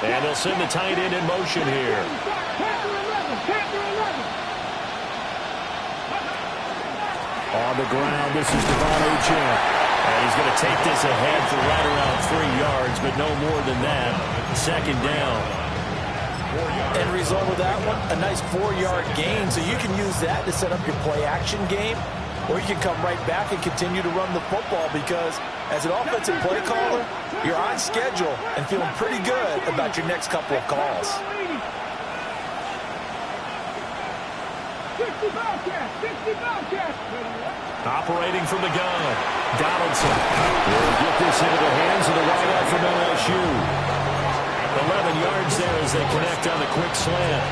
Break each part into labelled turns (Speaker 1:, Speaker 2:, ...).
Speaker 1: And they'll send the tight end in motion here. On the ground, this is Devon Achane. And he's going to take this ahead for right around 3 yards, but no more than that. Second down.
Speaker 2: End result of that one, a nice 4-yard gain. So you can use that to set up your play-action game, or you can come right back and continue to run the football because as an offensive play caller, you're on schedule and feeling pretty good about your next couple of calls.
Speaker 1: Operating from the gun, Donaldson will get this into the hands of the wideout from LSU. 11 yards there as they connect on the quick slant.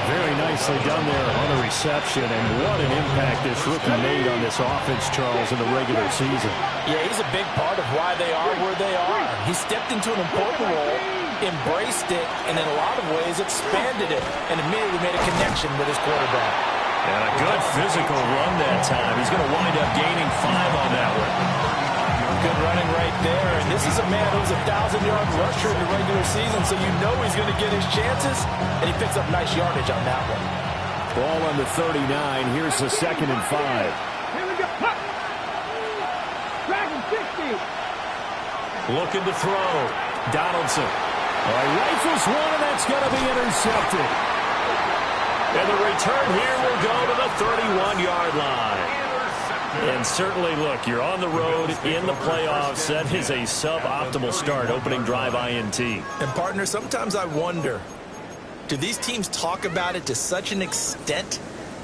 Speaker 1: Very nicely done there on the reception, and what an impact this rookie made on this offense, Charles, in the regular season.
Speaker 2: Yeah, he's a big part of why they are where they are. He stepped into an important role, embraced it, and in a lot of ways expanded it, and immediately made a connection with his quarterback.
Speaker 1: And a good physical run that time. He's going to wind up gaining 5 on that one.
Speaker 2: Good running right there. And this is a man who's a 1,000-yard rusher in the regular season, so you know he's going to get his chances, and he picks up nice yardage on that one.
Speaker 1: Ball on the 39. Here's the 2nd and 5.
Speaker 3: Here we go. Dragon 60.
Speaker 1: Looking to throw. Donaldson. Rifles one, and that's going to be intercepted. And the return here will go to the 31-yard line. And certainly, look, you're on the road in the playoffs. That is a suboptimal start, opening drive INT.
Speaker 2: And, partner, sometimes I wonder, do these teams talk about it to such an extent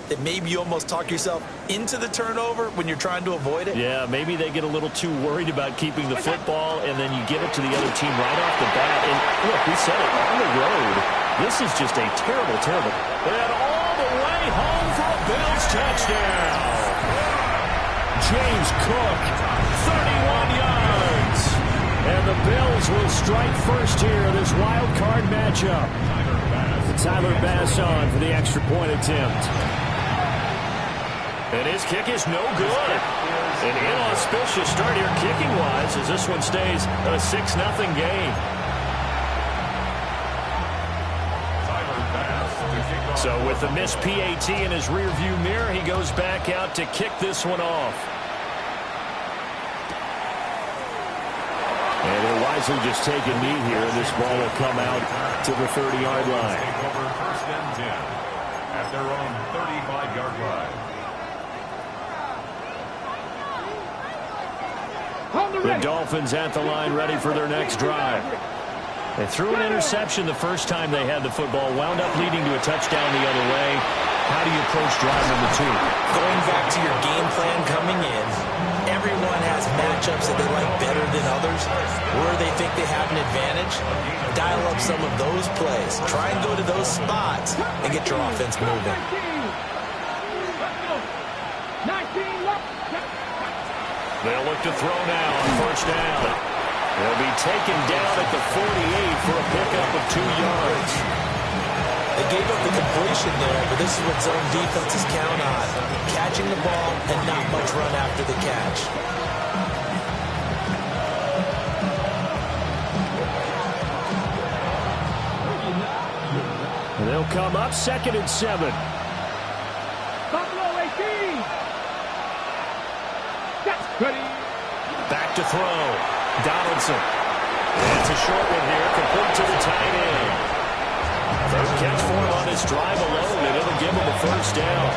Speaker 2: that maybe you almost talk yourself into the turnover when you're trying to avoid it?
Speaker 1: Yeah, maybe they get a little too worried about keeping the football, and then you give it to the other team right off the bat. And, look, we said it, on the road, this is just a terrible, terrible. And all the way home for a Bills touchdown. James Cook, 31 yards. And the Bills will strike first here in this wild card matchup. Tyler Bass on for the extra point attempt. And his kick is no good. An inauspicious start here kicking-wise as this one stays a 6-0 game. So with the missed PAT in his rearview mirror, he goes back out to kick this one off. And he'll wisely just take a knee here, and this ball will come out to the 30-yard line.
Speaker 4: Take over 1st and 10 at their own 35-yard line.
Speaker 1: The Dolphins at the line, ready for their next drive. They threw an interception the first time they had the football, wound up leading to a touchdown the other way. How do you approach drive number 2?
Speaker 2: Going back to your game plan coming in, everyone has matchups that they like better than others. Where they think they have an advantage, dial up some of those plays. Try and go to those spots and get your offense moving.
Speaker 1: They'll look to throw now on 1st down. They'll be taken down at the 48 for a pickup of 2 yards.
Speaker 2: They gave up the completion there, but this is what zone defenses count on. Catching the ball and not much run after the catch.
Speaker 1: And they'll come up 2nd and 7.
Speaker 3: Buffalo 18. That's pretty.
Speaker 1: Back to throw. Donaldson. And it's a short one here, complete to the tight end. First catch for him on this drive alone, and it'll give him a 1st down.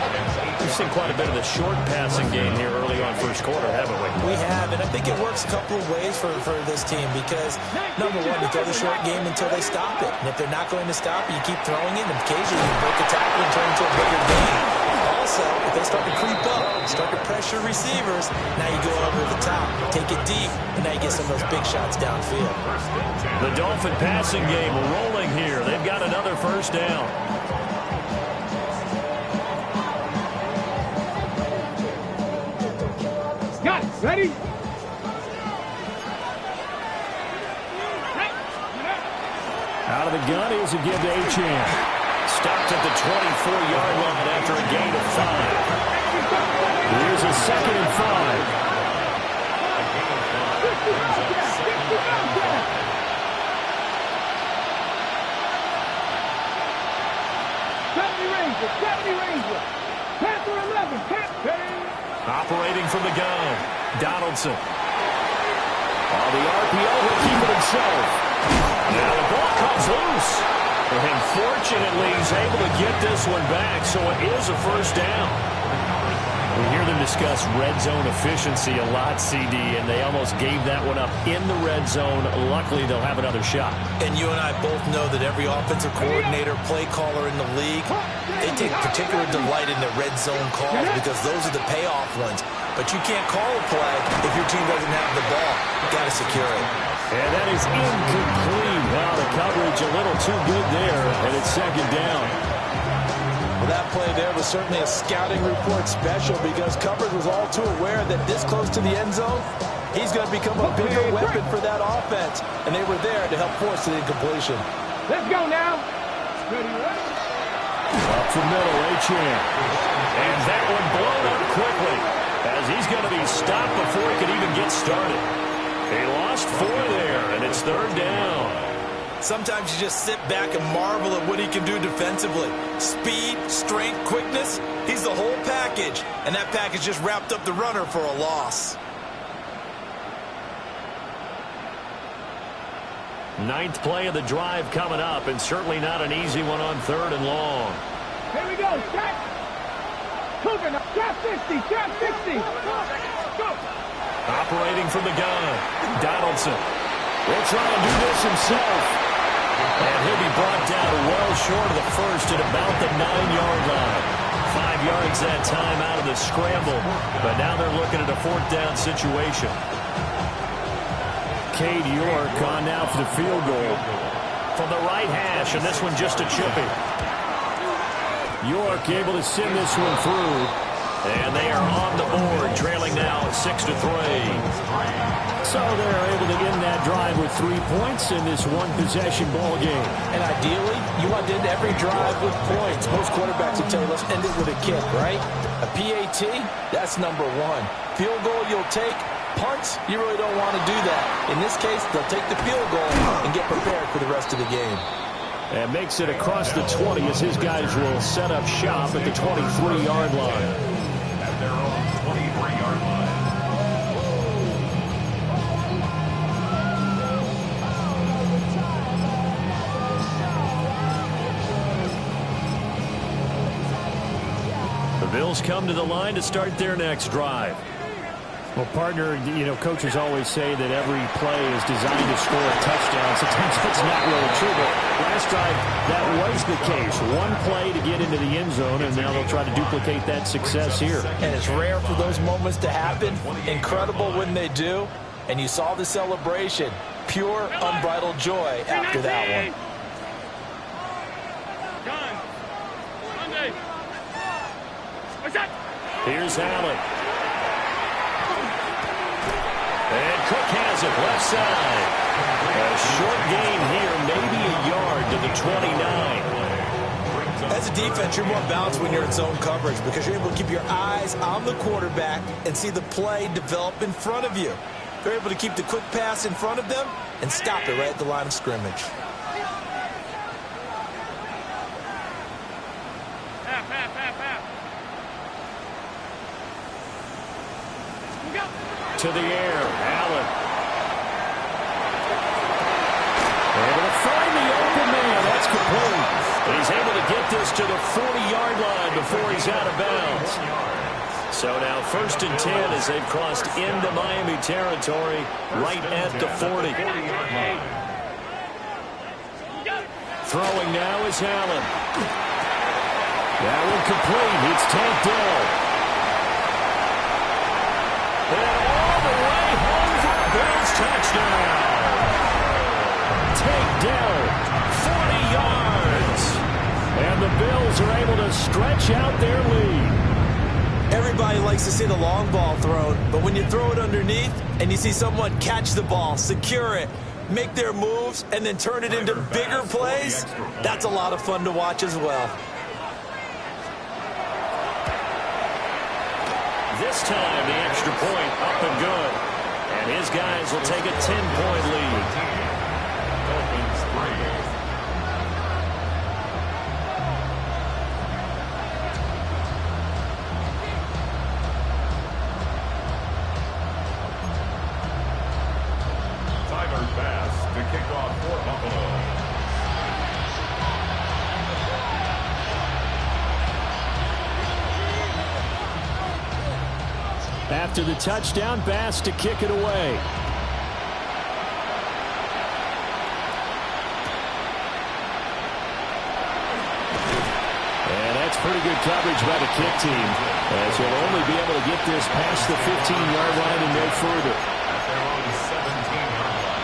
Speaker 1: We've seen quite a bit of the short passing game here early on 1st quarter, haven't we?
Speaker 2: We have, and I think it works a couple of ways for this team because, number one, you throw the short game until they stop it. And if they're not going to stop it, you keep throwing it, and occasionally you break a tackle and turn it into a bigger game. Also, if they start to creep up, start to pressure receivers, now you go over the top, take it deep, and now you get some of those big shots downfield.
Speaker 1: The Dolphin passing game rolling here. They've got another 1st down.
Speaker 3: Got it. Ready?
Speaker 1: Out of the gun is a give to Achane. Stopped at the 24-yard line after a gain of 5. Here's a 2nd and 5.
Speaker 3: 70 Ranger. Panther 11. Panther.
Speaker 1: Operating from the gun. Donaldson. On the RPO, he'll keep it himself. Now the ball comes loose. And fortunately, he's able to get this one back, so it is a first down. We hear them discuss red zone efficiency a lot, CD, and they almost gave that one up in the red zone. Luckily, they'll have another shot.
Speaker 2: And you and I both know that every offensive coordinator, play caller in the league, they take particular delight in the red zone calls because those are the payoff ones. But you can't call a play if your team doesn't have the ball. You got to secure it.
Speaker 1: And that is incomplete. Wow, the coverage a little too good there, and it's 2nd down.
Speaker 2: Well, that play there was certainly a scouting report special because coverage was all too aware that this close to the end zone, he's going to become a bigger weapon for that offense. And they were there to help force the incompletion.
Speaker 3: Let's go now.
Speaker 1: Up the middle, Achane. And that one blown up quickly as he's going to be stopped before he can even get started. He lost 4 there, and it's 3rd down.
Speaker 2: Sometimes you just sit back and marvel at what he can do defensively. Speed, strength, quickness, he's the whole package. And that package just wrapped up the runner for a loss.
Speaker 1: 9th play of the drive coming up, and certainly not an easy one on 3rd and long.
Speaker 3: Here we go. Shot. Cooper, shot 60. Shot 60. Go.
Speaker 1: Operating from the gun, Donaldson. Will try and do this himself. And he'll be brought down well short of the first at about the 9-yard line. 5 yards that time out of the scramble. But now they're looking at a 4th down situation. Cade York on now for the field goal. From the right hash, and this one just a chippy. York able to send this one through. And they are on the board, trailing now 6-3. So they're able to end that drive with 3 points in this one-possession ball game.
Speaker 2: And ideally, you want to end every drive with points. Most quarterbacks will tell you, let's end it with a kick, right? A PAT, that's number 1. Field goal you'll take. Punts, you really don't want to do that. In this case, they'll take the field goal and get prepared for the rest of the game.
Speaker 1: And makes it across the 20 as his guys will set up shop at the 23-yard line.
Speaker 4: Their own 23-yard line.
Speaker 1: The Bills come to the line to start their next drive. Well, partner, you know, coaches always say that every play is designed to score a touchdown. Sometimes that's not really true, but last drive, that was the case. One play to get into the end zone, and now they'll try to duplicate that success here.
Speaker 2: And it's rare for those moments to happen. Incredible when they do. And you saw the celebration. Pure, unbridled joy after that one.
Speaker 1: Here's Allen. And Cook has it left side. A short gain here, maybe a yard to the 29.
Speaker 2: As a defense, you're more balanced when you're in zone coverage because you're able to keep your eyes on the quarterback and see the play develop in front of you. They're able to keep the quick pass in front of them and stop it right at the line of scrimmage.
Speaker 1: To the air, Allen. Able to find the open man. That's complete. And he's able to get this to the 40-yard line before he's out of bounds. So now 1st and 10 as they've crossed into Miami territory right at the 40. Throwing now is Allen. That one complete. It's Tank Dell. Touchdown. Tank Dell, 40 yards. And the Bills are able to stretch out their lead.
Speaker 2: Everybody likes to see the long ball thrown, but when you throw it underneath and you see someone catch the ball, secure it, make their moves, and then turn it into bigger plays, that's a lot of fun to watch as well.
Speaker 1: This time, the extra point up and good. And his guys will take a 10-point lead.
Speaker 4: Dolphins 3. Tyler Bass to kick off for Buffalo.
Speaker 1: After the touchdown, Bass to kick it away. And that's pretty good coverage by the kick team, as he'll only be able to get this past the 15-yard line and no further.
Speaker 4: At their own 17-yard line.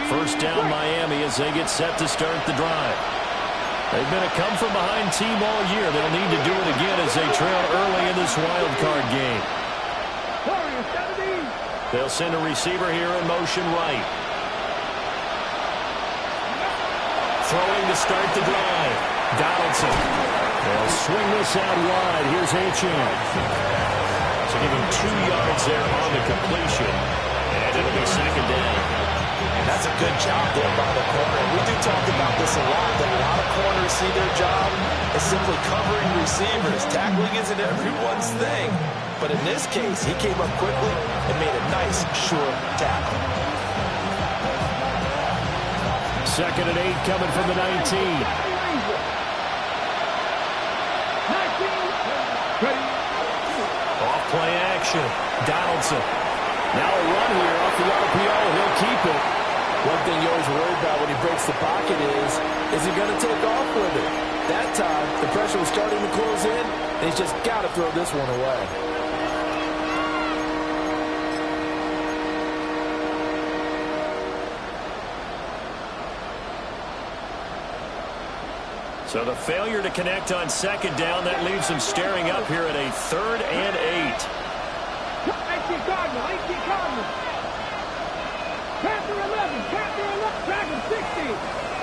Speaker 1: First down Miami as they get set to start the drive. They've been a come-from-behind team all year. They'll need to do it again as they trail early in this wild card game. They'll send a receiver here in motion right. Throwing to start the drive. Donaldson. They'll swing this out wide. Here's Achane. So give him 2 yards there on the completion. And it'll be second down.
Speaker 2: That's a good job there by the corner. We do talk about this a lot, that a lot of corners see their job as simply covering receivers. Tackling isn't everyone's thing. But in this case, he came up quickly and made a nice, sure tackle.
Speaker 1: Second and 8 coming from the 19. Off play action. Donaldson. Now a run here off the RPO. He'll keep it.
Speaker 2: One thing you always worry about when he breaks the pocket is he going to take off with it? That time, the pressure was starting to close in, and he's just got to throw this one away.
Speaker 1: So the failure to connect on second down, that leaves him staring up here at a 3rd and 8.
Speaker 3: 18 Cardinals. Panther 11, Dragon 60,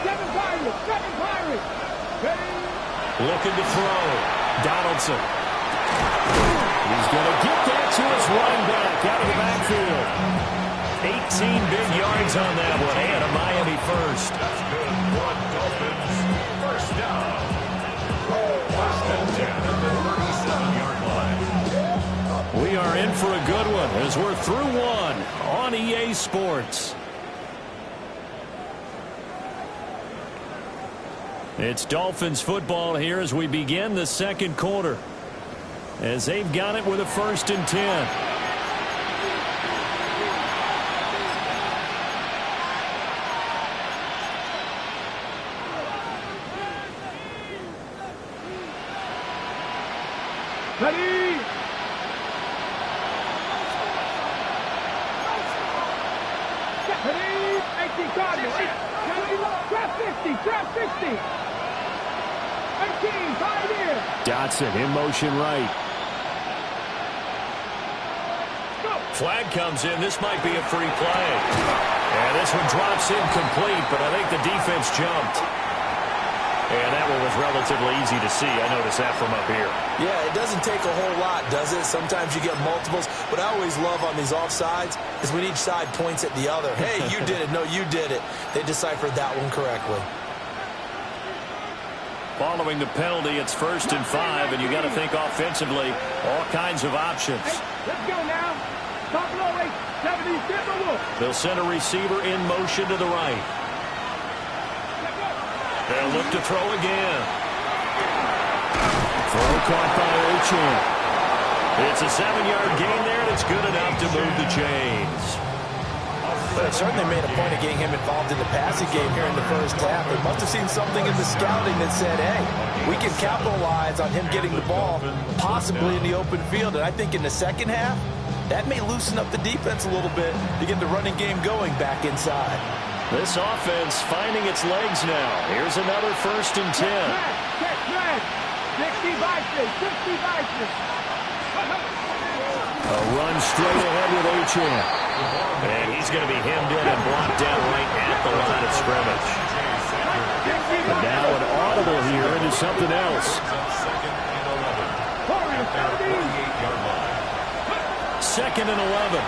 Speaker 3: 7 Pirates.
Speaker 1: Looking to throw. Donaldson. He's going to get that to his running back out of the backfield. 18 big yards on that one, and a Miami first.
Speaker 4: That's good. One Dolphins. First down. First and 10 at the 37-yard line.
Speaker 1: We are in for a good one as we're through one on EA Sports. It's Dolphins football here as we begin the second quarter, as they've got it with a 1st and 10.
Speaker 3: Ready? Ready? 18 Cardinals. Trap 60. 18, Pioneer.
Speaker 1: Dotson in motion right. Flag comes in. This might be a free play. And this one drops incomplete, but I think the defense jumped. And that one was relatively easy to see. I noticed that from up here.
Speaker 2: Yeah, it doesn't take a whole lot, does it? Sometimes you get multiples. What I always love on these offsides is when each side points at the other. Hey, you did it. No, you did it. They deciphered that one correctly.
Speaker 1: Following the penalty, it's 1st and 5, and you got to think offensively, all kinds of options.
Speaker 3: Hey, let's go now. Top low 870, Timberwolf.
Speaker 1: They'll send a receiver in motion to the right. They'll look to throw again. Throw caught by Achane. It's a 7-yard gain there, and it's good enough to move the chains.
Speaker 2: But it certainly made a point of getting him involved in the passing game here in the first half. They must have seen something in the scouting that said, hey, we can capitalize on him getting the ball, possibly in the open field. And I think in the second half, that may loosen up the defense a little bit to get the running game going back inside.
Speaker 1: This offense finding its legs now. Here's another 1st and 10.
Speaker 3: Check. 60 Bison.
Speaker 1: A run straight ahead with Achane. And he's going to be hemmed in and blocked down right at the line of scrimmage. But now an audible here into something else.
Speaker 4: Second and 11. At their 48-yard line.
Speaker 1: Second and 11.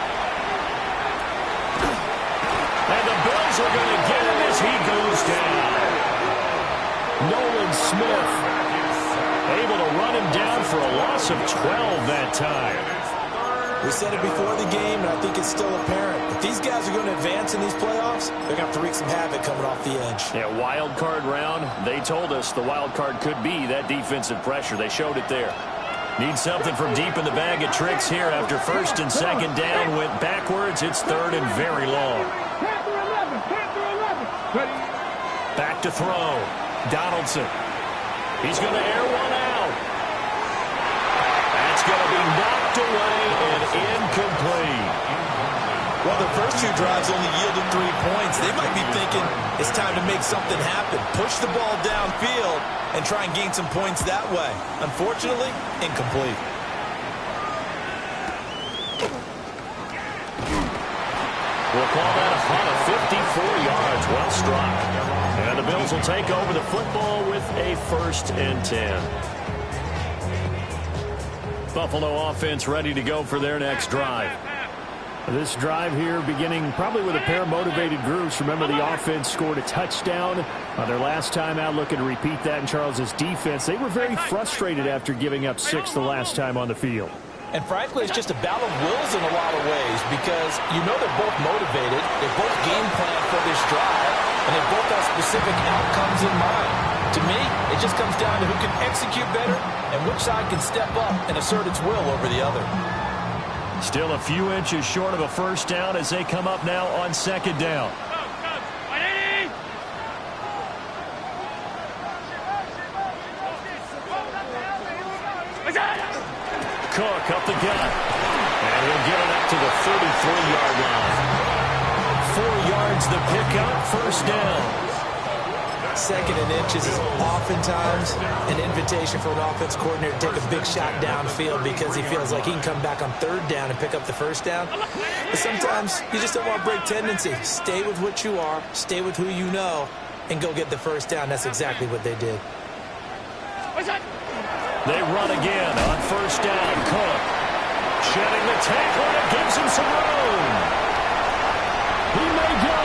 Speaker 1: And the Bills are going to get him as he goes down. Nolan Smith able to run him down for a loss of 12 that time.
Speaker 2: We said it before the game, and I think it's still apparent. If these guys are going to advance in these playoffs, they're going to have to wreak some havoc coming off the edge.
Speaker 1: Yeah, wild card round. They told us the wild card could be that defensive pressure. They showed it there. Need something from deep in the bag of tricks here after first and second down. Went backwards. It's third and very long.
Speaker 3: Panther 11, Panther 11. Ready?
Speaker 1: Back to throw. Donaldson. He's going to air one out. That's going to be knocked away and incomplete.
Speaker 2: Well, the first two drives only yielded 3 points. They might be thinking it's time to make something happen. Push the ball downfield and try and gain some points that way. Unfortunately, incomplete.
Speaker 1: We'll call that a punt of 54 yards. Well struck. And the Bills will take over the football with a 1st and 10. Buffalo offense ready to go for their next drive. This drive here beginning probably with a pair of motivated groups. Remember, the offense scored a touchdown their last time out, looking to repeat that in Charles's defense. They were very frustrated after giving up 6 the last time on the field.
Speaker 2: And frankly, it's just a battle of wills in a lot of ways because you know they're both motivated, they're both game planned for this drive, and they both have specific outcomes in mind. To me, it just comes down to who can execute better and which side can step up and assert its will over the other.
Speaker 1: Still a few inches short of a first down as they come up now on second down. Cook up the gut. And he'll get it up to the 33-yard line. 4 yards the pickup, first down.
Speaker 2: Second and inches is oftentimes an invitation for an offense coordinator to take a big shot downfield because he feels like he can come back on third down and pick up the first down. But sometimes you just don't want to break tendency. Stay with what you are, stay with who you know, and go get the first down. That's exactly what they did.
Speaker 1: They run again on first down. Cook shedding the tackle, and it gives him some room. He may go.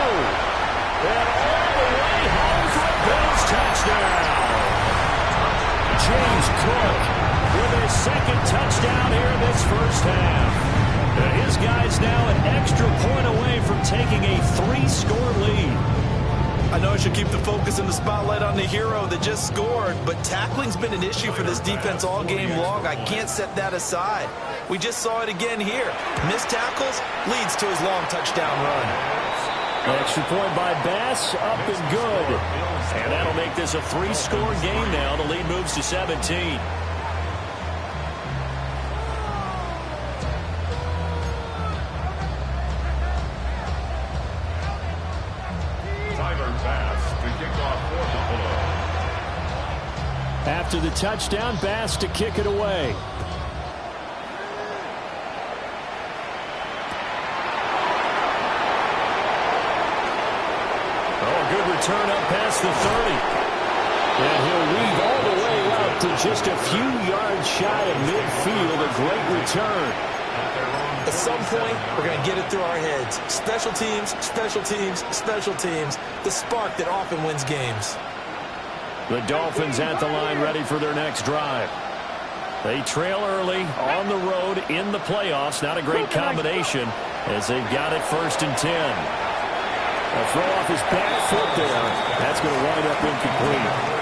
Speaker 1: And all the way home for a Bills touchdown. James Cook with his second touchdown here in this first half. And his guys now an extra point away from taking a 3-score lead.
Speaker 2: I know I should keep the focus and the spotlight on the hero that just scored, but tackling's been an issue for this defense all game long. I can't set that aside. We just saw it again here. Missed tackles leads to his long touchdown run.
Speaker 1: An extra point by Bass, up and good. And that'll make this a 3-score game now. The lead moves to 17. After the touchdown, Bass to kick it away. Oh, good return up past the 30. And he'll weave all the way out to just a few yards shy of midfield. A great return.
Speaker 2: At some point, we're going to get it through our heads. Special teams, special teams, special teams. The spark that often wins games.
Speaker 1: The Dolphins at the line ready for their next drive. They trail early on the road in the playoffs. Not a great combination as they've got it 1st and 10. A throw off his back foot there. That's going to wind up incomplete.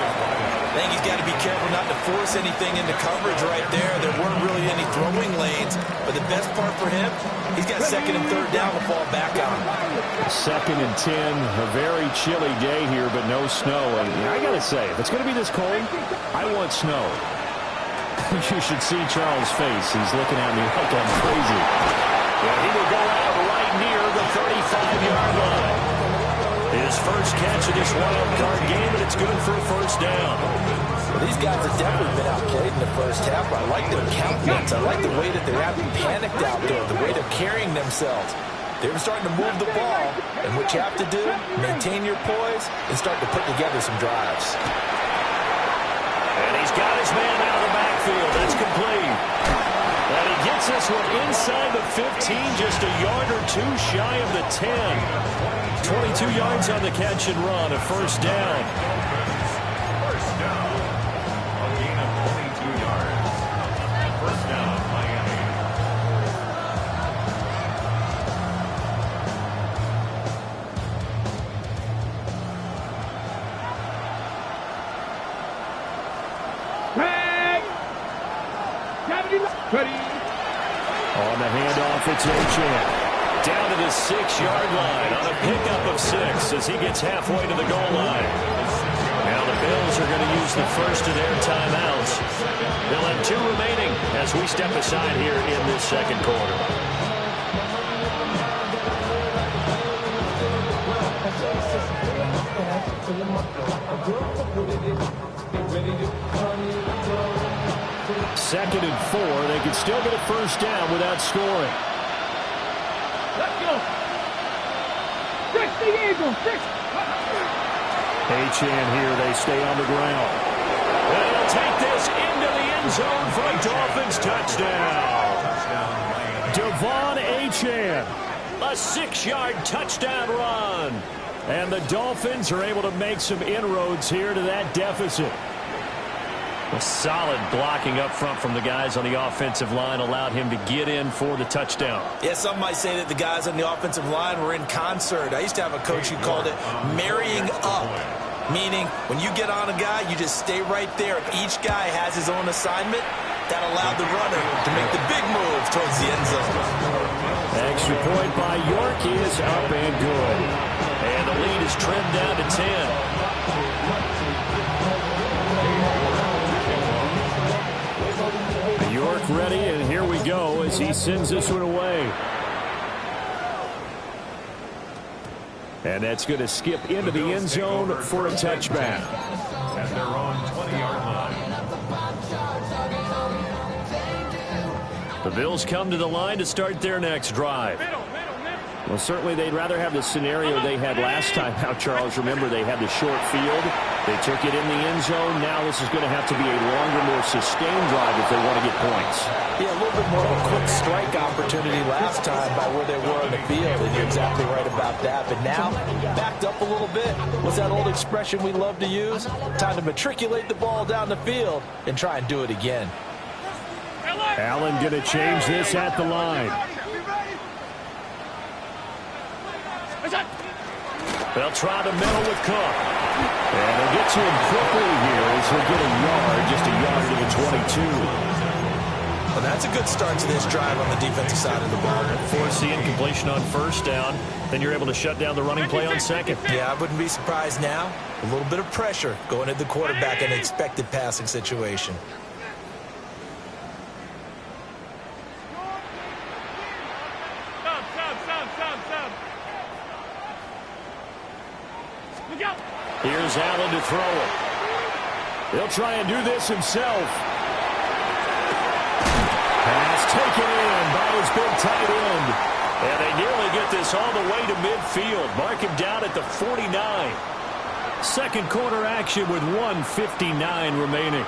Speaker 2: I think he's got to be careful not to force anything into coverage right there. There weren't really any throwing lanes. But the best part for him, he's got 2nd and 3rd down to fall back on.
Speaker 1: 2nd and 10, a very chilly day here, but no snow. And I got to say, if it's going to be this cold, I want snow. You should see Charles' face. He's looking at me like I'm crazy. Yeah, he will go out right near the 35-yard line. His first catch of this wild card game, and it's good for a first down.
Speaker 2: Well, these guys have definitely been outplayed in the first half. I like their countenance. I like the way that they haven't panicked out there, the way they're carrying themselves. They were starting to move the ball, and what you have to do, maintain your poise and start to put together some drives.
Speaker 1: And he's got his man out of the backfield. That's complete. And he gets this one inside the 15, just a yard or two shy of the 10. 22 yards on the catch and run, a first down.
Speaker 4: First down. A gain of 22 yards. First down, Miami.
Speaker 3: Ready.
Speaker 1: On the handoff, it's Achane. Down to the 6-yard line on a pickup of 6 as he gets halfway to the goal line. Now the Bills are going to use the first of their timeouts. They'll have 2 remaining as we step aside here in this second quarter. Second and 4. They could still get a first down without scoring.
Speaker 3: Let's go. 60 Eagles. 6.
Speaker 1: Achane here. They stay on the ground. And he'll take this into the end zone for a Dolphins touchdown. Devon Achane. A 6-yard touchdown run. And the Dolphins are able to make some inroads here to that deficit. A solid blocking up front from the guys on the offensive line allowed him to get in for the touchdown.
Speaker 2: Yeah, some might say that the guys on the offensive line were in concert. I used to have a coach who called it marrying up, meaning when you get on a guy, you just stay right there. Each guy has his own assignment. That allowed the runner to make the big move towards the end zone.
Speaker 1: Extra point by York is up and good. And the lead is trimmed down to 10. York ready, and here we go as he sends this one away. And that's going to skip into the end zone for a touchback.
Speaker 4: At their own 20-yard line.
Speaker 1: The Bills come to the line to start their next drive. Well, certainly they'd rather have the scenario they had last time out, Charles. Remember, they had the short field. They took it in the end zone. Now this is going to have to be a longer, more sustained drive if they want to get points.
Speaker 2: Yeah, a little bit more of a quick strike opportunity last time by where they were on the field, and you're exactly right about that. But now, backed up a little bit. What's that old expression we love to use? Time to matriculate the ball down the field and try and do it again.
Speaker 1: Allen going to change this at the line. They'll try the middle with Cook. And they'll get to him quickly here as he'll get a yard, just a yard to the 22.
Speaker 2: Well, that's a good start to this drive on the defensive side of the ball.
Speaker 1: Force the incompletion on first down. Then you're able to shut down the running play on second.
Speaker 2: Yeah, I wouldn't be surprised now. A little bit of pressure going at the quarterback in an expected passing situation.
Speaker 1: Here's Allen to throw it. He'll try and do this himself. Pass taken in by his big tight end. And they nearly get this all the way to midfield. Mark him down at the 49. Second quarter action with 1:59 remaining.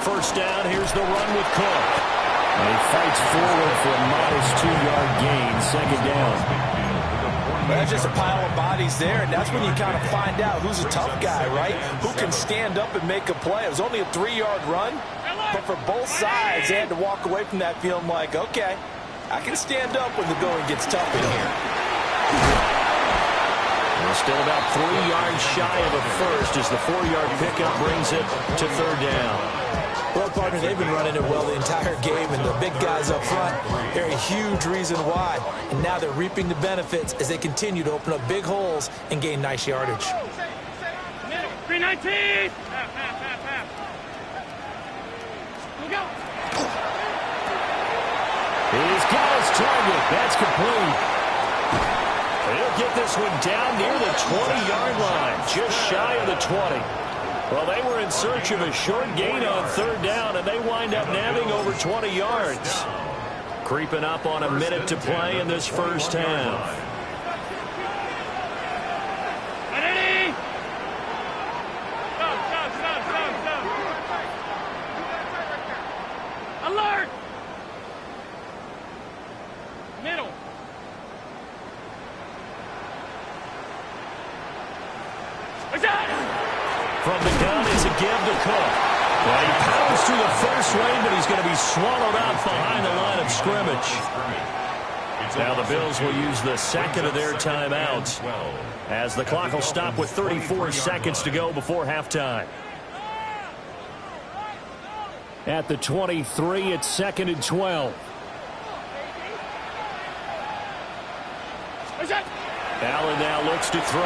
Speaker 1: First down, here's the run with Cook. And he fights forward for a modest 2-yard gain, second down.
Speaker 2: Well, that's just a pile of bodies there, and that's when you kind of find out who's a tough guy, right? Who can stand up and make a play. It was only a 3-yard run, but for both sides, they had to walk away from that feeling like, okay, I can stand up when the going gets tough in here.
Speaker 1: We're still about 3 yards shy of a first as the 4-yard pickup brings it to third down.
Speaker 2: Well, partner, they've been running it well the entire game, and the big guys up front, they're a huge reason why. And now they're reaping the benefits as they continue to open up big holes and gain nice yardage.
Speaker 3: 319!
Speaker 1: He's got his target. That's complete. He'll get this one down near the 20-yard line, just shy of the 20. Well, they were in search of a short gain on third down, and they wind up nabbing over 20 yards. Creeping up on a minute to play in this first half.
Speaker 3: Alert! Middle.
Speaker 1: From the gun is a give to Cook. Well, he powers through the first lane, but he's going to be swallowed up behind the line of scrimmage. Now the Bills will use the second of their timeouts as the clock will stop with 34 seconds to go before halftime. At the 23, it's 2nd and 12. Allen now looks to throw.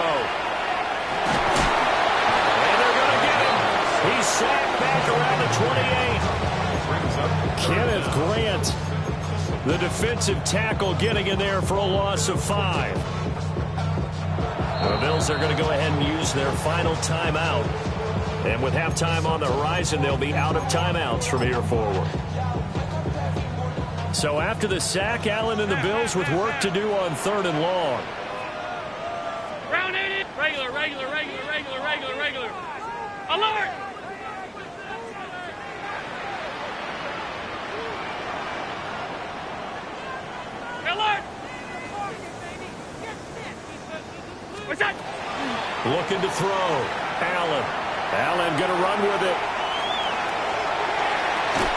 Speaker 1: And they're going to get him. He's sacked back around the 28. Kenneth Grant, the defensive tackle, getting in there for a loss of 5. The Bills are going to go ahead and use their final timeout. And with halftime on the horizon, they'll be out of timeouts from here forward. So after the sack, Allen and the Bills with work to do on 3rd and long.
Speaker 3: Round 80. Regular. Alert! Alert! What's that?
Speaker 1: Looking to throw. Allen going to run with it.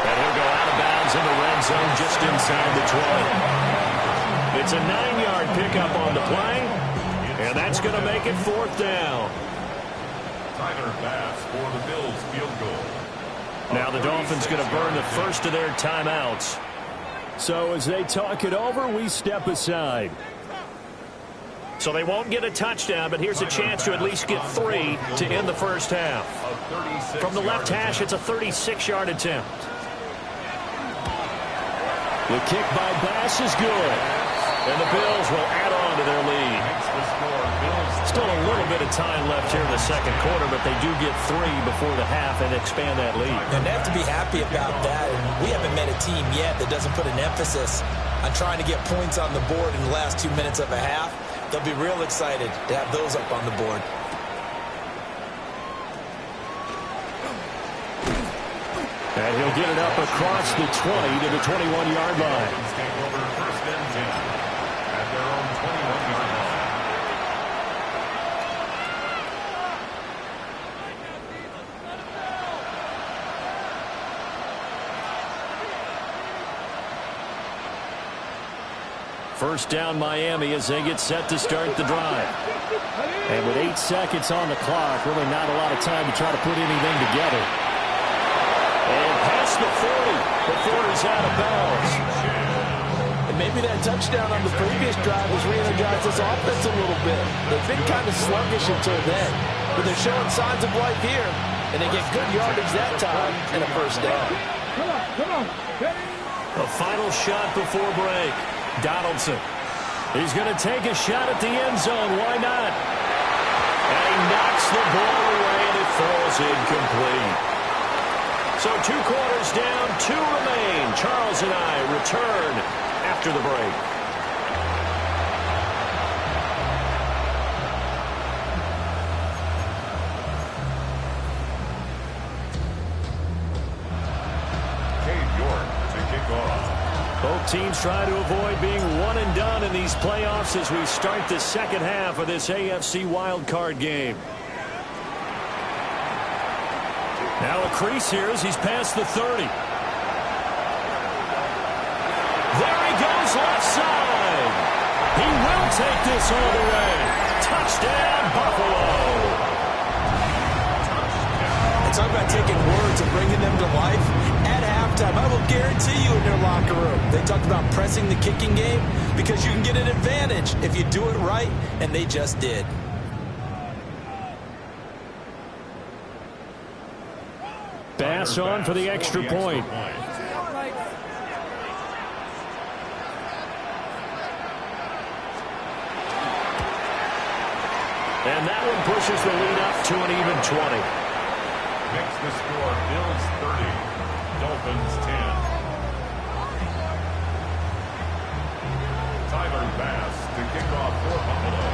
Speaker 1: And he'll go out of bounds in the red zone just inside the 20. It's a 9-yard pickup on the play. And that's going to make it 4th down.
Speaker 4: Tyler Bass for the Bills field goal.
Speaker 1: Now the Dolphins going to burn the first of their timeouts. So as they talk it over, we step aside. So they won't get a touchdown, but here's a chance to at least get 3 to end the first half. From the left hash, it's a 36-yard attempt. The kick by Bass is good. And the Bills will add on to their lead. Still a little bit of time left here in the second quarter, but they do get 3 before the half and expand that lead.
Speaker 2: And they have to be happy about that. And we haven't met a team yet that doesn't put an emphasis on trying to get points on the board in the last 2 minutes of a half. They'll be real excited to have those up on the board.
Speaker 1: And he'll get it up across the 20 to the 21-yard line.
Speaker 4: Take over 1st and 10 at their own 21-yard line.
Speaker 1: First down Miami as they get set to start the drive. And with 8 seconds on the clock, really not a lot of time to try to put anything together. And past the 40 before he's out of bounds.
Speaker 2: And maybe that touchdown on the previous drive has re-energized this offense a little bit. They've been kind of sluggish until then. But they're showing signs of life here. And they get good yardage that time and a first down.
Speaker 3: Come on.
Speaker 1: A final shot before break. Donaldson. He's going to take a shot at the end zone. Why not? And he knocks the ball away and it falls incomplete. So 2 quarters down, 2 remain. Charles and I return after the break.
Speaker 4: Cade York to kick off.
Speaker 1: Both teams try to avoid being one and done in these playoffs as we start the second half of this AFC wildcard game. Now a crease here as he's past the 30. There he goes left side. He will take this all the way. Touchdown, Buffalo.
Speaker 2: And talk about taking words and bringing them to life. At halftime, I will guarantee you in their locker room, they talked about pressing the kicking game because you can get an advantage if you do it right, and they just did.
Speaker 1: Bass on for the extra point. And that one pushes the lead up to an even 20.
Speaker 4: Makes the score Bills 30, Dolphins 10. Tyler Bass to kick off for Buffalo.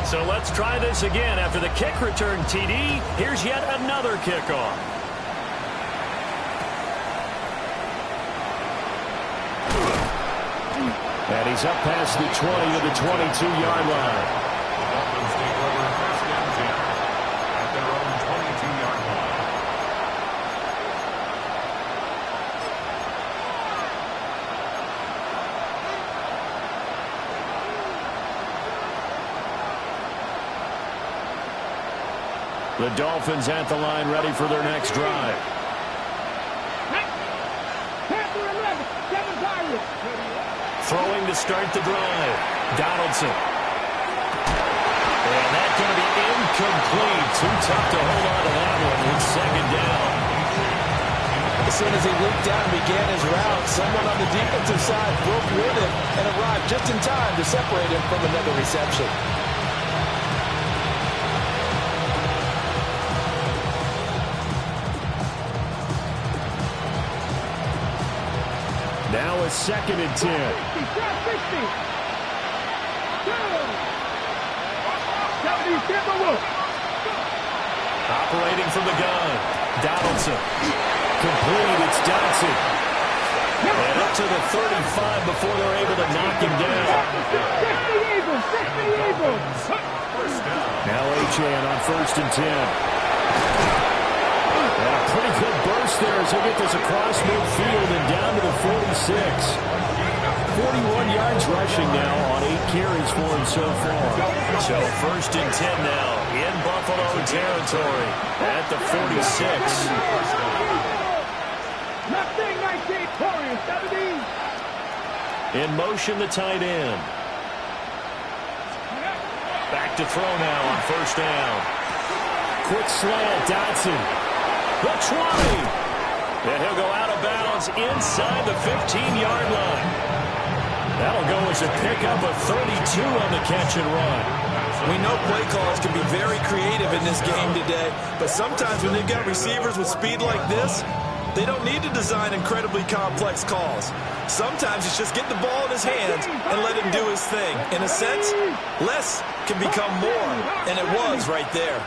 Speaker 1: So let's try this again. After the kick return TD, here's yet another kickoff. And he's up past the 20 to the 22-yard line.
Speaker 4: Dolphins take over first and 10 at their own 22-yard line.
Speaker 1: The Dolphins at the line, ready for their next drive. Throwing to start the drive. Donaldson. And that's going to be incomplete. Too tough to hold on to that one with second down.
Speaker 2: As soon as he looped down and began his route, someone on the defensive side broke with him and arrived just in time to separate him from another reception.
Speaker 1: Now a second and 10.
Speaker 3: 60, 60.
Speaker 1: Operating from the gun. Donaldson. Complete. It's Dotson. And up to the 35 before they're able to knock him down.
Speaker 3: 60 Eagles, 60 Eagles.
Speaker 1: Now Achane on first and 10. And a pretty good burst there as he'll get this across midfield and down to the 46. 41 yards rushing now on 8 carries for him so far. So first and 10 now in Buffalo territory at the 46.
Speaker 3: Nothing 19, Corey, 70.
Speaker 1: In motion, the tight end. Back to throw now on first down. Quick slant, Dotson. The 20. And he'll go out of bounds inside the 15-yard line. That'll go as a pickup of 32 on the catch and run.
Speaker 2: We know play calls can be very creative in this game today, but sometimes when they've got receivers with speed like this, they don't need to design incredibly complex calls. Sometimes it's just get the ball in his hands and let him do his thing. In a sense, less can become more, and it was right there.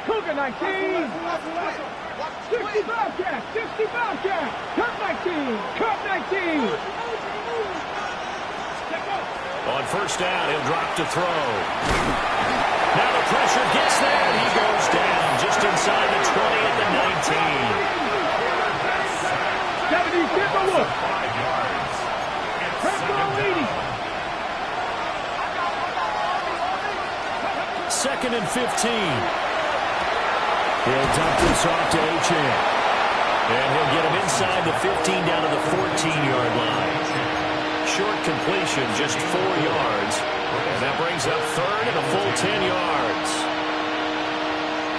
Speaker 3: Cougar 19. 60 Bobcat, 60 Bobcat. Cut 19, cut 19.
Speaker 1: On first down, he'll drop to throw. Now the pressure gets there, and he goes down just inside the 20 at the 19.
Speaker 3: 70 Timberwood.
Speaker 4: 5 yards. It's
Speaker 1: Second
Speaker 4: second down.
Speaker 1: and 15. He'll dump this off to Achane. And he'll get him inside the 15 down to the 14-yard line. Short completion, just 4 yards. And that brings up third and a full 10 yards.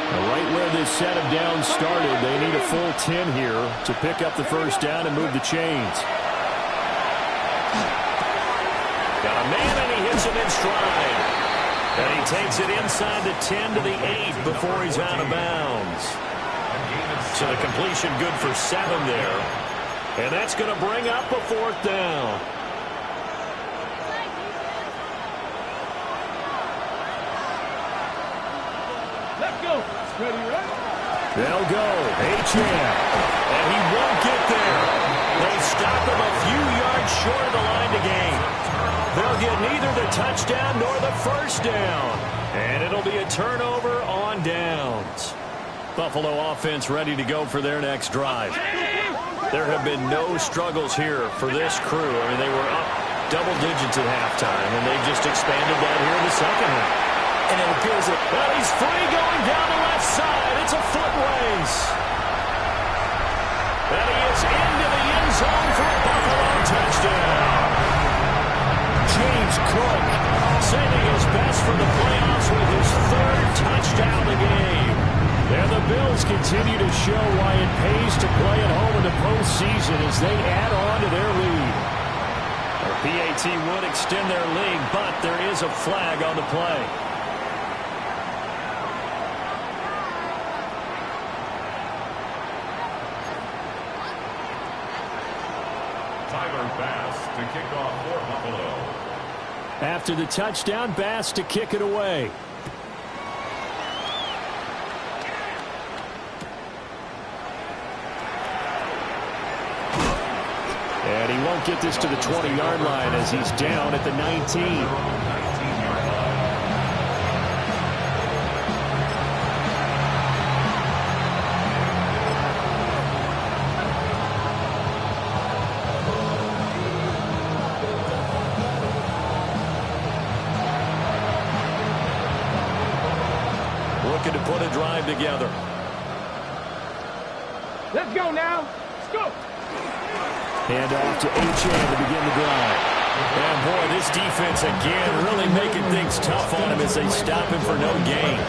Speaker 1: Now, right where this set of downs started, they need a full 10 here to pick up the first down and move the chains. Got a man, and he hits him in stride. And he takes it inside the 10 to the 8 before he's out of bounds. So the completion good for 7 there. And that's going to bring up a fourth down.
Speaker 3: Let's go. Ready, right?
Speaker 1: They'll go. Achane. And he won't get there. They stop him a few yards short of the line to gain. They'll get neither the touchdown nor the first down. And it'll be a turnover on downs. Buffalo offense ready to go for their next drive. There have been no struggles here for this crew. I mean, they were up double digits at halftime, and they just expanded that here in the second half.
Speaker 2: And it appears that...
Speaker 1: Well, he's free going down the left side. It's a foot race. And he is into the end zone for a Buffalo touchdown. James Cook saving his best for the playoffs with his third touchdown of the game. And the Bills continue to show why it pays to play at home in the postseason as they add on to their lead. Our PAT would extend their lead, but there is a flag on the play.
Speaker 4: Tyler Bass to kick off for Buffalo.
Speaker 1: After the touchdown, Bass to kick it away. And he won't get this to the 20-yard line as he's down at the 19. Looking to put a drive together.
Speaker 3: Let's go now. Let's go.
Speaker 1: Hand off to Achane to begin the drive. And boy, this defense again really making things tough on him as they stop him for no gain.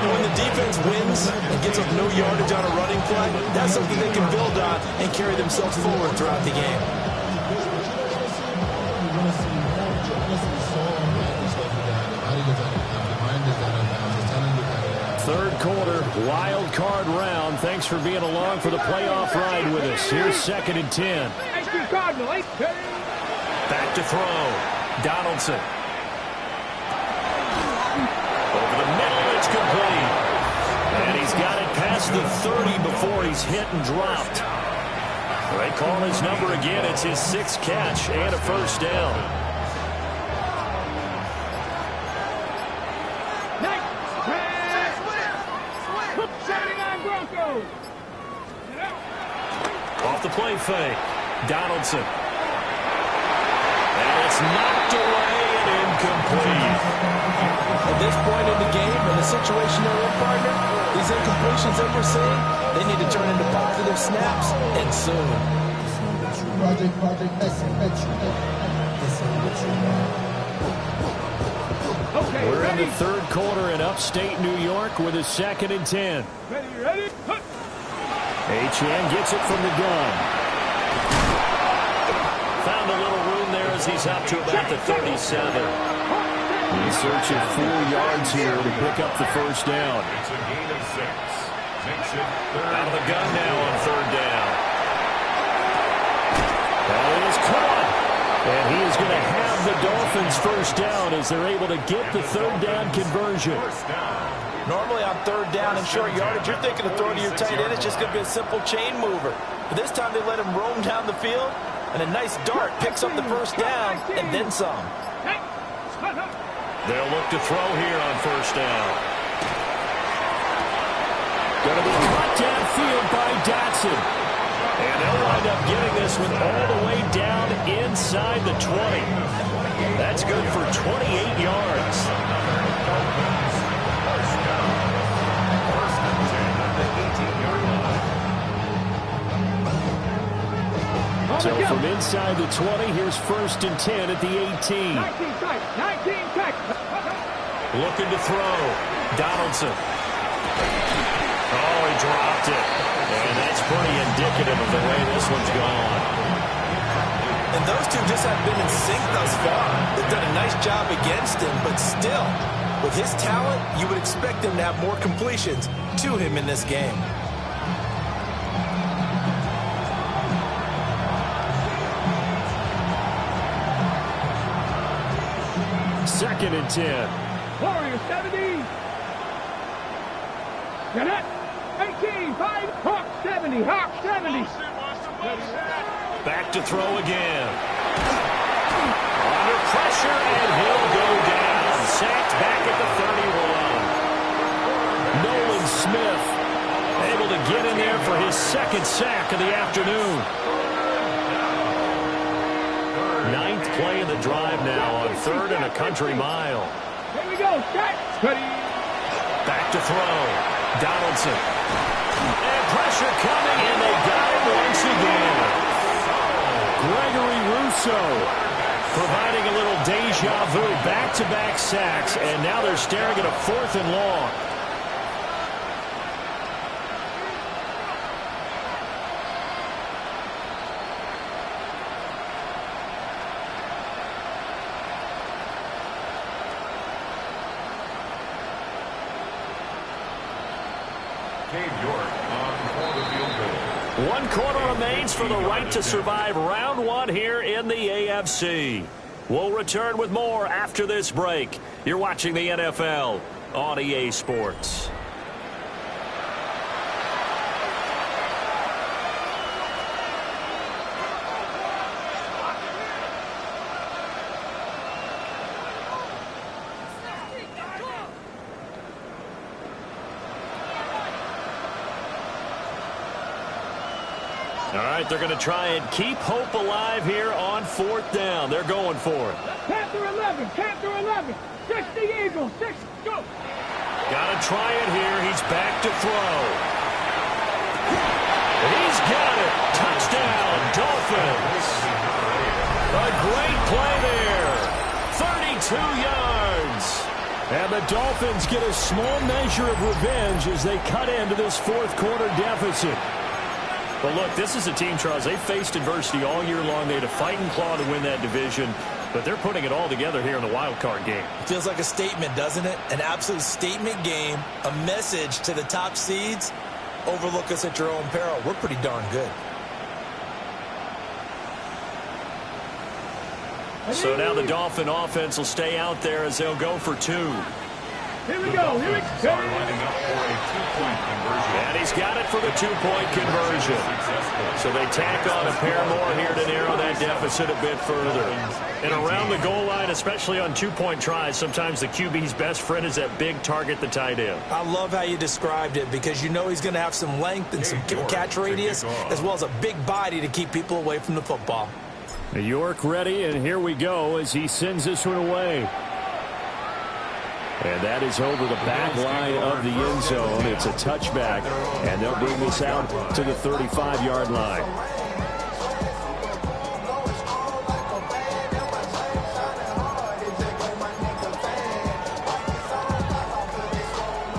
Speaker 2: When the defense wins and gets up no yardage on a running play, that's something they can build on and carry themselves forward throughout the game.
Speaker 1: Third quarter, wild card round. Thanks for being along for the playoff ride with us. Here's 2nd and 10. Back to throw. Donaldson. Over the middle, it's complete. And he's got it past the 30 before he's hit and dropped. They call his number again. It's his 6th catch and a first down. Off the play fake. Donaldson. And it's knocked away and incomplete.
Speaker 2: At this point in the game, in the situation they're in, partner, these incompletions that we're seeing, they need to turn into positive snaps, and soon.
Speaker 1: We're in the third quarter in upstate New York with a 2nd and 10.
Speaker 3: Ready?
Speaker 1: Achane gets it from the gun. Found a little room there as he's up to about the 37. He's searching 4 yards here to pick up the first down.
Speaker 4: It's a gain of 6. Makes it third.
Speaker 1: Out of the gun now on 3rd down. That is caught. And he is going to have the Dolphins first down as they're able to get the 3rd down conversion.
Speaker 4: First down.
Speaker 2: Normally on 3rd down and short yardage, you're thinking of throwing to your tight end. It's just going to be a simple chain mover. But this time they let him roam down the field, and a nice dart picks up the first down and then some.
Speaker 1: They'll look to throw here on first down. Going to be caught downfield by Dotson. And they'll wind up getting this one all the way down inside the 20. That's good for 28 yards. So from inside the 20, here's 1st and 10 at the 18.
Speaker 3: 19 tight.
Speaker 1: Looking to throw. Donaldson. Oh, he dropped it. And that's pretty indicative of the way this one's gone.
Speaker 2: And those two just have been in sync thus far. They've done a nice job against him, but still, with his talent, you would expect him to have more completions to him in this game.
Speaker 1: Second and 10.
Speaker 3: Warriors 70. Cadet 18. 5. Hawk 70. Hawk 70.
Speaker 1: Back to throw again. Under pressure, and he'll go down. Sacked back at the 31. Nolan Smith able to get in there for his 2nd sack of the afternoon. 9th play of the drive now on 3rd and a country mile.
Speaker 3: Here we go. Set. Ready.
Speaker 1: Back to throw. Donaldson. And pressure coming, and they got him once again. Gregory Rousseau providing a little deja vu. Back-to-back sacks, and now they're staring at a 4th and long.
Speaker 4: Cade York on the field goal.
Speaker 1: 1 quarter remains for the right to survive round 1 here in the AFC. We'll return with more after this break. You're watching the NFL on EA Sports. All right, they're going to try and keep hope alive here on 4th down. They're going for it.
Speaker 3: Panther 11, Panther 11. 60 Eagles, 6, go.
Speaker 1: Got to try it here. He's back to throw. He's got it. Touchdown, Dolphins. A great play there. 32 yards.
Speaker 5: And the Dolphins get a small measure of revenge as they cut into this 4th quarter deficit.
Speaker 1: But look, this is a team, Charles, they faced adversity all year long. They had to fight and claw to win that division, but they're putting it all together here in the wild card game.
Speaker 2: It feels like a statement, doesn't it? An absolute statement game, a message to the top seeds. Overlook us at your own peril. We're pretty darn good.
Speaker 1: So now the Dolphin offense will stay out there as they'll go for 2.
Speaker 3: Here we go, here we go.
Speaker 4: Are lining up for a 2-point conversion.
Speaker 1: And he's got it for the 2-point conversion. So they tack on a pair more here to narrow that deficit a bit further. And around the goal line, especially on 2-point tries, sometimes the QB's best friend is that big target, the tight end.
Speaker 2: I love how you described it because you know he's going to have some length and some catch radius as well as a big body to keep people away from the football.
Speaker 5: York ready, and here we go as he sends this one away. And that is over the back line of the end zone. It's a touchback, and they'll bring this out to the 35-yard line.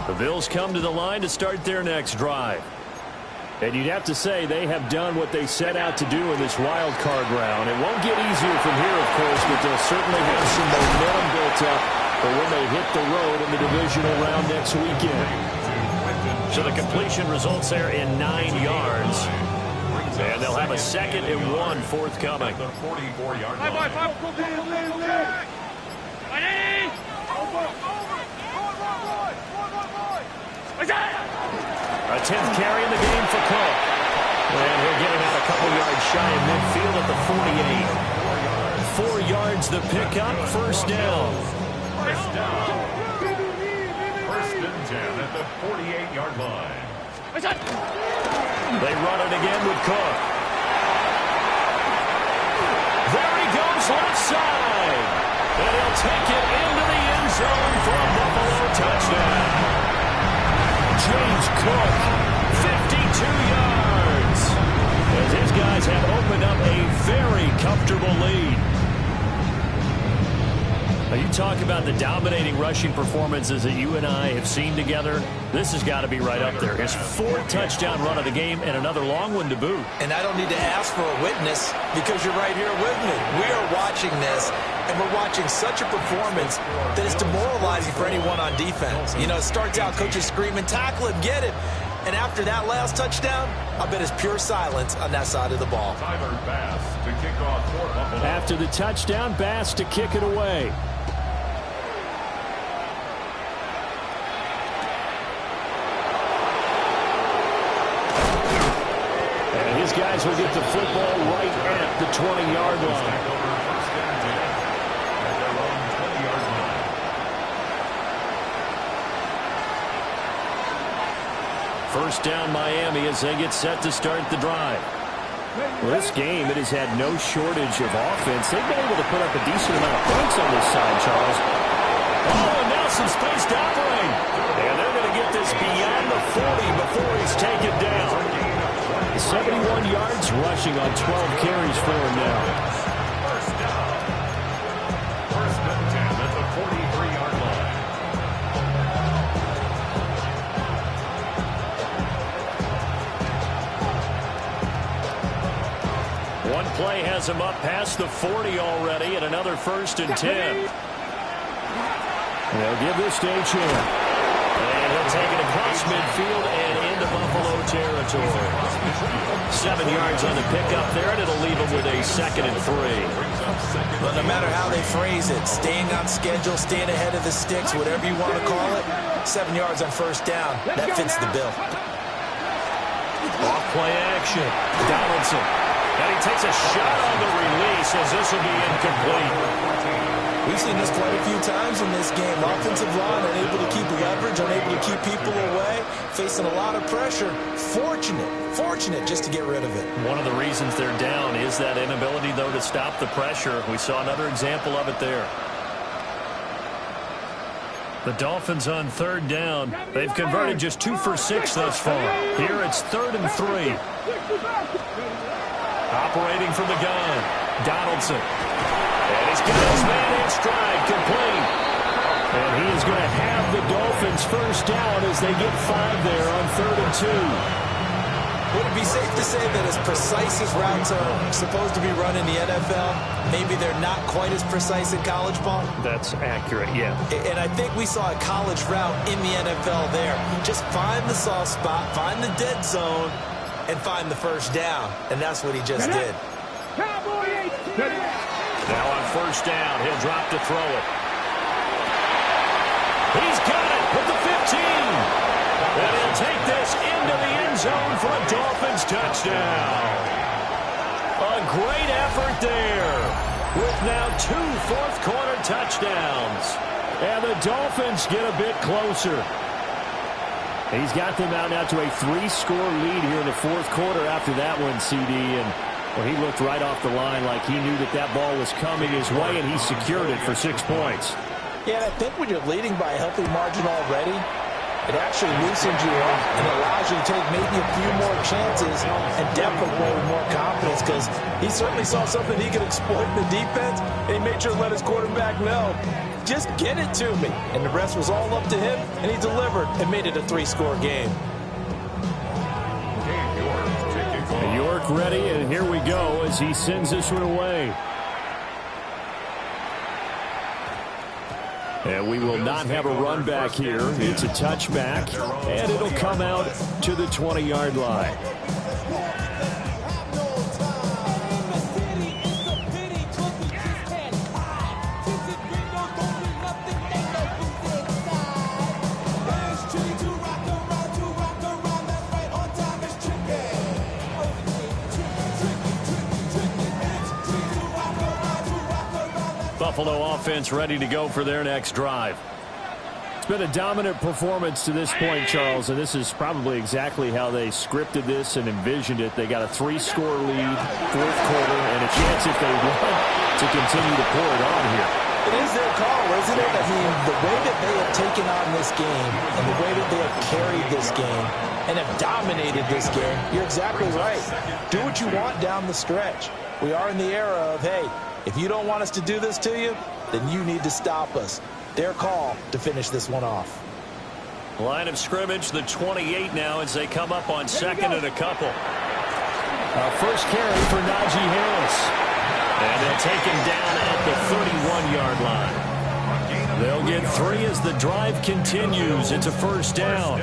Speaker 1: The Bills come to the line to start their next drive.
Speaker 5: And you'd have to say they have done what they set out to do in this wild card round. It won't get easier from here, of course, but they'll certainly have some momentum built up for when they hit the road in the divisional round next weekend.
Speaker 1: So the completion results there in 9 yards. And they'll have a 2nd and 1 forthcoming.
Speaker 4: The 44-yard line.
Speaker 1: A 10th carry in the game for Cook. And he'll get it out a couple yards shy of midfield at the 48. 4 yards the pickup, 1st down.
Speaker 4: First down. 1st and 10 at the 48-yard line.
Speaker 1: They run it again with Cook. There he goes left side. And he'll take it into the end zone for a Buffalo touchdown. James Cook, 52 yards. As his guys have opened up a very comfortable lead. Now you talk about the dominating rushing performances that you and I have seen together. This has got to be right up there. His 4th touchdown run of the game and another long one to boot.
Speaker 2: And I don't need to ask for a witness because you're right here with me. We are watching this, and we're watching such a performance that is demoralizing for anyone on defense. You know, it starts out coaches screaming, tackle him, get him. And after that last touchdown, I bet it's pure silence on that side of the ball.
Speaker 4: Tyler Bass to kick off for Buffalo.
Speaker 5: After the touchdown, Bass to kick it away. And his guys will get the football right at the 20-yard line.
Speaker 1: First down Miami as they get set to start the drive.
Speaker 5: Well, this game, it has had no shortage of offense. They've been able to put up a decent amount of points on this side, Charles.
Speaker 1: Oh, and now some space to operate. And they're going to get this beyond the 40 before he's taken down.
Speaker 5: 71 yards rushing on 12 carries for him now.
Speaker 4: First down. 1st and 10 at the 43-yard line.
Speaker 1: One play has him up past the 40 already, and another 1st and 10.
Speaker 5: They'll give this to Achane.
Speaker 1: And he'll take it across midfield and into Buffalo territory. 7 yards on the pickup there, and it'll leave him with a 2nd and 3.
Speaker 2: But no matter how they phrase it, staying on schedule, staying ahead of the sticks, whatever you want to call it, 7 yards on first down, that fits the bill.
Speaker 1: Off play action. Donaldson. And he takes a shot on the release as this will be incomplete.
Speaker 2: We've seen this quite a few times in this game. Offensive line unable to keep leverage, unable to keep people away, facing a lot of pressure. Fortunate just to get rid of it.
Speaker 1: One of the reasons they're down is that inability, though, to stop the pressure. We saw another example of it there. The Dolphins on 3rd down. They've converted just 2 for 6 thus far. Here it's 3rd and 3. Operating from the gun. Donaldson. And he's got his man in stride, complete. And he is going to have the Dolphins first down as they get 5 there on 3rd and 2.
Speaker 2: Would it be safe to say that as precise as routes are supposed to be run in the NFL, maybe they're not quite as precise in college ball?
Speaker 1: That's accurate, yeah.
Speaker 2: And I think we saw a college route in the NFL there. Just find the soft spot, find the dead zone, and find the first down. And that's what he just did.
Speaker 1: Now on first down, he'll drop to throw it. He's got it with the 15. And he'll take this into the end zone for a Dolphins touchdown. A great effort there with now 2 fourth-quarter touchdowns. And the Dolphins get a bit closer. He's got them out now to a 3-score lead here in the 4th quarter after that one, CD. And well, he looked right off the line like he knew that that ball was coming his way, and he secured it for 6 points.
Speaker 2: Yeah, and I think when you're leading by a healthy margin already, it actually loosens you up and allows you to take maybe a few more chances and definitely play with more confidence, because he certainly saw something he could exploit in the defense, and he made sure to let his quarterback know, just get it to me. And the rest was all up to him, and he delivered and made it a 3-score game.
Speaker 5: York ready, and here we go as he sends this one away. And we will not have a run back here. It's a touchback, and it'll come out to the 20-yard line. Buffalo offense ready to go for their next drive. It's been a dominant performance to this point, Charles, and this is probably exactly how they scripted this and envisioned it. They got a 3-score lead, 4th quarter, and a chance if they want to continue to pour it on here.
Speaker 2: It is their call, isn't it? I mean, the way that they have taken on this game and the way that they have carried this game and have dominated this game, you're exactly right. Do what you want down the stretch. We are in the era of, hey, if you don't want us to do this to you, then you need to stop us. Their call to finish this one off.
Speaker 1: Line of scrimmage, the 28 now as they come up on 2nd and a couple.
Speaker 5: First carry for Najee Harris.
Speaker 1: And they'll take him down at the 31-yard line. They'll get 3 as the drive continues. It's a first down.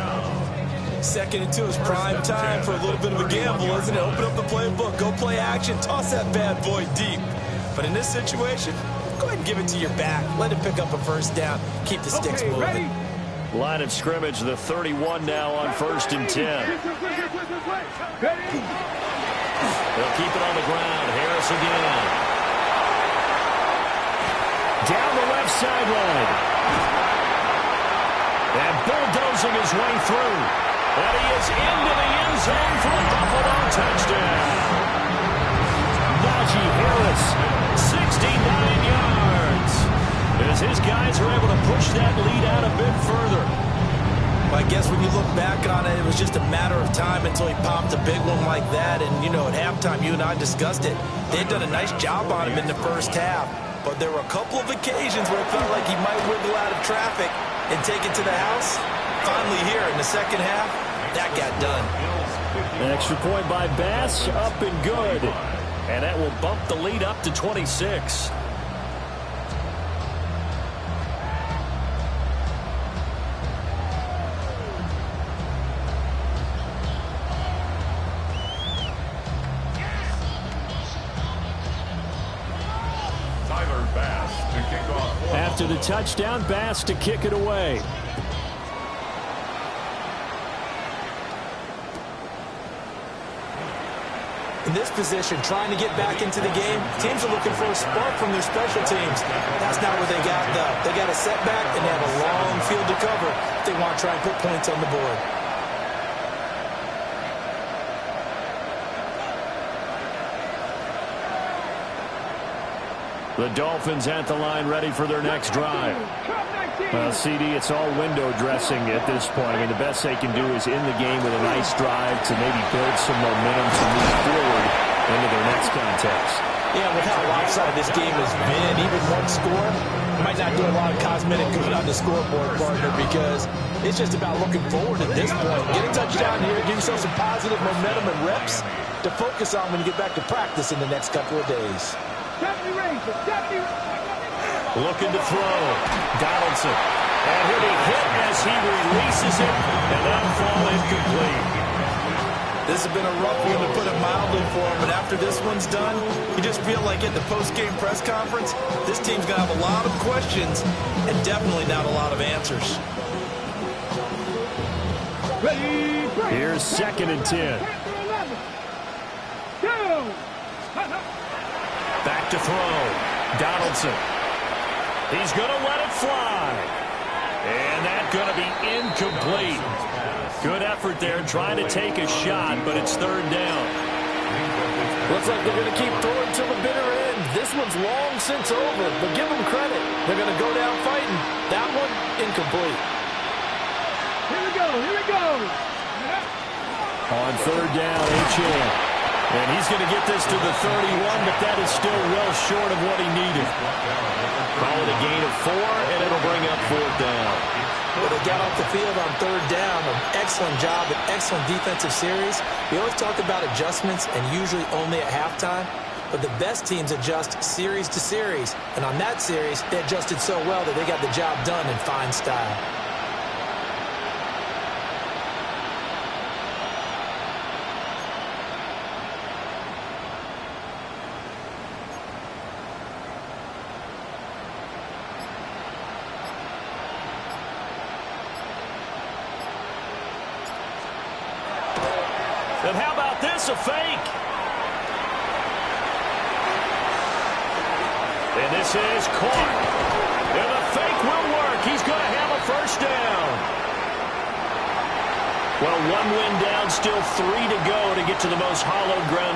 Speaker 2: 2nd and 2 is prime time for a little bit of a gamble, isn't it? Open up the playbook, go play action, toss that bad boy deep. But in this situation, go ahead and give it to your back. Let it pick up a first down. Keep the sticks moving.
Speaker 3: Ready?
Speaker 1: Line of scrimmage, the 31 now on 1st and 10. They'll keep it on the ground. Harris again.
Speaker 5: Down the left sideline.
Speaker 1: And bulldozing his way through. And he is into the end zone for a Buffalo touchdown.
Speaker 5: Najee Harris,
Speaker 1: 69 yards. As his guys are able to push that lead out a bit further.
Speaker 2: I guess when you look back on it, it was just a matter of time until he popped a big one like that. And, you know, at halftime, you and I discussed it. They had done a nice job on him in the first half. But there were a couple of occasions where it felt like he might wiggle out of traffic and take it to the house. Finally here in the second half, that got done.
Speaker 5: an extra point by Bass, up and good.
Speaker 1: And that will bump the lead up to 26.
Speaker 5: to the touchdown pass to kick it away.
Speaker 2: In this position, trying to get back into the game, teams are looking for a spark from their special teams. That's not what they got, though. They got a setback, and they have a long field to cover if they want to try and put points on the board.
Speaker 5: The Dolphins at the line ready for their next drive. Well, CD, it's all window dressing at this point. I mean, the best they can do is in the game with a nice drive to maybe build some momentum to move forward into their next contest.
Speaker 2: Yeah, with how lopsided this game has been, even one score might not do a lot of cosmetic good on the scoreboard, partner, because it's just about looking forward at this point. Get a touchdown here, give yourself some positive momentum and reps to focus on when you get back to practice in the next couple of days.
Speaker 5: Looking to throw. Donaldson. And he'll be hit as he releases it, and that'll fall incomplete.
Speaker 2: This has been a rough one, to put it mildly, for him, but after this one's done, you just feel like at the post-game press conference, this team's going to have a lot of questions and definitely not a lot of answers.
Speaker 5: Here's 2nd and 10. Back to throw. Donaldson. He's going to let it fly. And that's going to be incomplete. Good effort there trying to take a shot, but it's 3rd down.
Speaker 2: Looks like they're going to keep throwing till the bitter end. This one's long since over, but give them credit. They're going to go down fighting. That one, incomplete.
Speaker 3: Here we go.
Speaker 5: On 3rd down, Achane. And he's going to get this to the 31, but that is still well short of what he needed. Call it a gain of 4, and it'll bring up 4th down.
Speaker 2: Well, they got off the field on 3rd down. An excellent job, an excellent defensive series. We always talk about adjustments, and usually only at halftime. But the best teams adjust series to series. And on that series, they adjusted so well that they got the job done in fine style.
Speaker 5: And how about this, a fake? And this is caught. And the fake will work. He's going to have a 1st down. Well, 1 win down, still 3 to go to get to the most hallowed ground.